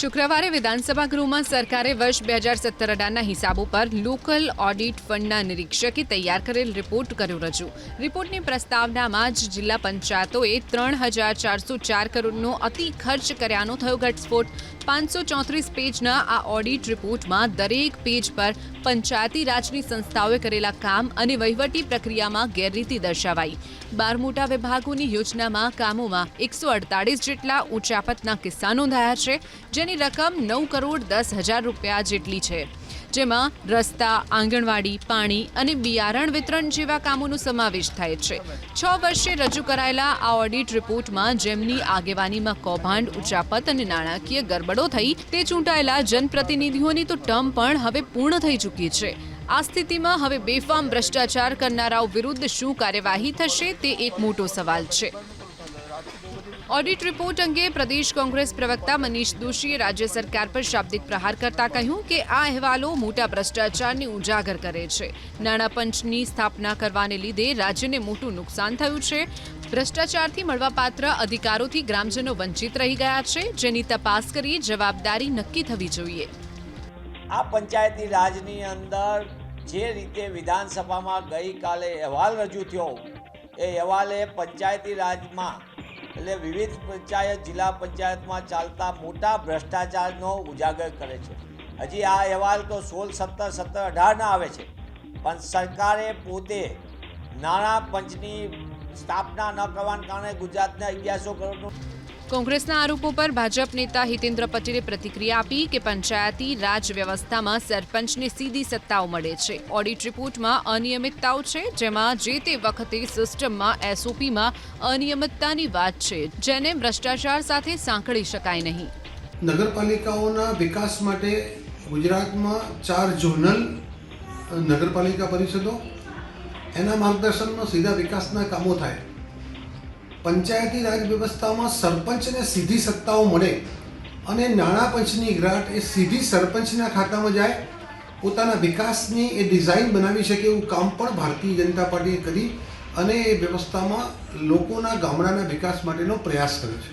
શુક્રવારે વિધાનસભા ગૃહમાં સરકારે વર્ષ 2017-18ના હિસાબો પર લોકલ ઓડિટ ફંડના નિરીક્ષકે તૈયાર કરેલ રિપોર્ટ કર્યો રજૂ. રિપોર્ટની પ્રસ્તાવનામાં જ જિલ્લા પંચાયતોએ 3,404 કરોડનો અતિ ખર્ચ કર્યાનો થયો ઘટસ્ફોટ. 534 પેજના આ ઓડિટ રિપોર્ટમાં દરેક પેજ પર પંચાયતી રાજની સંસ્થાઓએ કરેલા કામ અને વહીવટી પ્રક્રિયામાં ગેરરીતિ દર્શાવાઈ. 12 મોટા વિભાગોની યોજનામાં કામોમાં 148 જેટલા ઉચાપતના કિસ્સા નોંધાયા છે, જેની રકમ 9,10,00,000 રૂપિયા જેટલી છે, જેમાં રસ્તા, આંગણવાડી, પાણી અને બિયારણ વિતરણ જેવા કામોનો સમાવેશ થાય છે. 6 વર્ષે રજૂ કરાયેલા આ ઓડિટ રિપોર્ટમાં જેમની આગેવાનીમાં કૌભાંડ, ઉચાપત અને નાણાકીય ગરબડો થઈ તે ચૂંટાયેલા જનપ્રતિનિધિઓની તો ટર્મ પણ હવે પૂર્ણ થઈ ચૂકી છે. આ સ્થિતિમાં હવે બેફામ ભ્રષ્ટાચાર કરનારાઓ વિરુદ્ધ શું કાર્યવાહી થશે તે એક મોટો સવાલ છે. ઓડિટ રિપોર્ટ અંગે પ્રદેશ કોંગ્રેસ પ્રવક્તા મનીષ દોશીએ રાજ્ય સરકાર પર શાબ્દિક પ્રહાર કરતા કહ્યું કે આ અહેવાલો મોટા ભ્રષ્ટાચારને ઉજાગર કરે છે. નાણાં પંચની સ્થાપના કરવાને લીધે રાજ્યને મોટું નુકસાન થયું છે. ભ્રષ્ટાચારથી મળવાપાત્ર અધિકારોથી ગ્રામજનો વંચિત રહી ગયા છે, જેની તપાસ કરી જવાબદારી નક્કી થવી જોઈએ. આ પંચાયતી રાજની અંદર જે રીતે વિધાનસભામાં ગઈકાલે અહેવાલ રજૂ થયો, એ અહેવાલે પંચાયતી રાજમાં એટલે વિવિધ પંચાયત, જિલ્લા પંચાયતમાં ચાલતા મોટા ભ્રષ્ટાચારનો ઉજાગર કરે છે. હજી આ અહેવાલ તો 16, 17, 18 આવે છે, પણ સરકારે પોતે નાણાં પંચની સ્થાપના ન કરવાના કારણે ગુજરાતના 1100 કરોડનું. કોંગ્રેસના આરોપો પર ભાજપ નેતા હિતેન્દ્ર પટેલે પ્રતિક્રિયા આપી કે પંચાયતી રાજ વ્યવસ્થામાં સરપંચને સીધી સત્તાઓ મળે છે. ઓડિટ રિપોર્ટમાં અનિયમિતતાઓ છે, જેમાં જે તે વખતે સિસ્ટમમાં એસઓપીમાં અનિયમિતતાની વાત છે, જેને ભ્રષ્ટાચાર સાથે સાંકળી શકાય નહીં. નગરપાલિકાઓના વિકાસ માટે ગુજરાતમાં 4 ઝોનલ નગરપાલિકા પરિષદો, એના માર્ગદર્શનમાં સીધા વિકાસના કામો થાય. પંચાયતી રાજ વ્યવસ્થામાં સરપંચને સીધી સત્તાઓ મળે અને નાણાં પંચની ગ્રાન્ટ એ સીધી સરપંચના ખાતામાં જાય, પોતાના વિકાસની એ ડિઝાઇન બનાવી શકે એવું કામ પણ ભારતીય જનતા પાર્ટીએ કરી અને એ વ્યવસ્થામાં લોકોના ગામડાના વિકાસ માટેનો પ્રયાસ કર્યો છે.